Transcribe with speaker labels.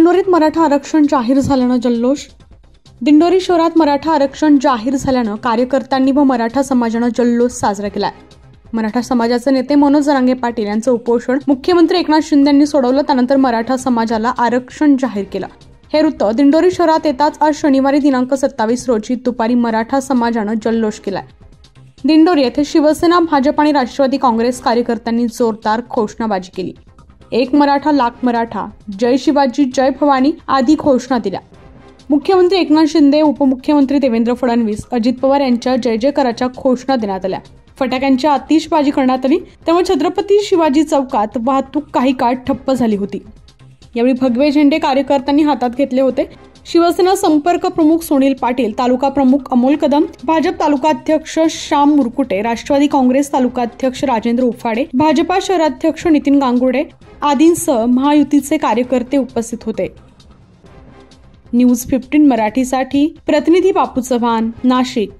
Speaker 1: दिंडोरीत मराठा आरक्षण जाहीर झाल्यानं जल्लोष. दिंडोरी शहरात मराठा आरक्षण जाहीर झाल्यानं कार्यकर्त्यांनी व मराठा समाजानं जल्लोष साजरा केलाय. मराठा समाजाचे नेते मनोज जरांगे पाटील यांचं उपोषण मुख्यमंत्री एकनाथ शिंदे यांनी सोडवलं. त्यानंतर मराठा समाजाला आरक्षण जाहीर केलं. हे वृत्त दिंडोरी शहरात येताच आज शनिवारी दिनांक 27 रोजी दुपारी मराठा समाजानं जल्लोष केलाय. दिंडोरी येथे शिवसेना, भाजप आणि राष्ट्रवादी काँग्रेस कार्यकर्त्यांनी जोरदार घोषणाबाजी केली. एक मराठा लाख मराठा, जय शिवाजी, जय भवानी आदी घोषणा दिल्या. मुख्यमंत्री एकनाथ शिंदे, उपमुख्यमंत्री देवेंद्र फडणवीस, अजित पवार यांच्या जय जयकाराच्या घोषणा देण्यात आल्या. फटाक्यांची आतिषबाजी करण्यात आली. त्यामुळे छत्रपती शिवाजी चौकात वाहतूक काही काळ ठप्प झाली होती. यावेळी भगवे झेंडे कार्यकर्त्यांनी हातात घेतले होते. शिवसेना संपर्क प्रमुख सुनील पाटील, तालुका प्रमुख अमोल कदम, भाजप तालुकाध्यक्ष श्याम मुरकुटे, राष्ट्रवादी काँग्रेस तालुकाध्यक्ष राजेंद्र उफाडे, भाजपा शहराध्यक्ष नितीन गांगुर्डे आदींसह महायुतीचे कार्यकर्ते उपस्थित होते. न्यूज 15 मराठीसाठी प्रतिनिधी बापू चव्हाण, नाशिक.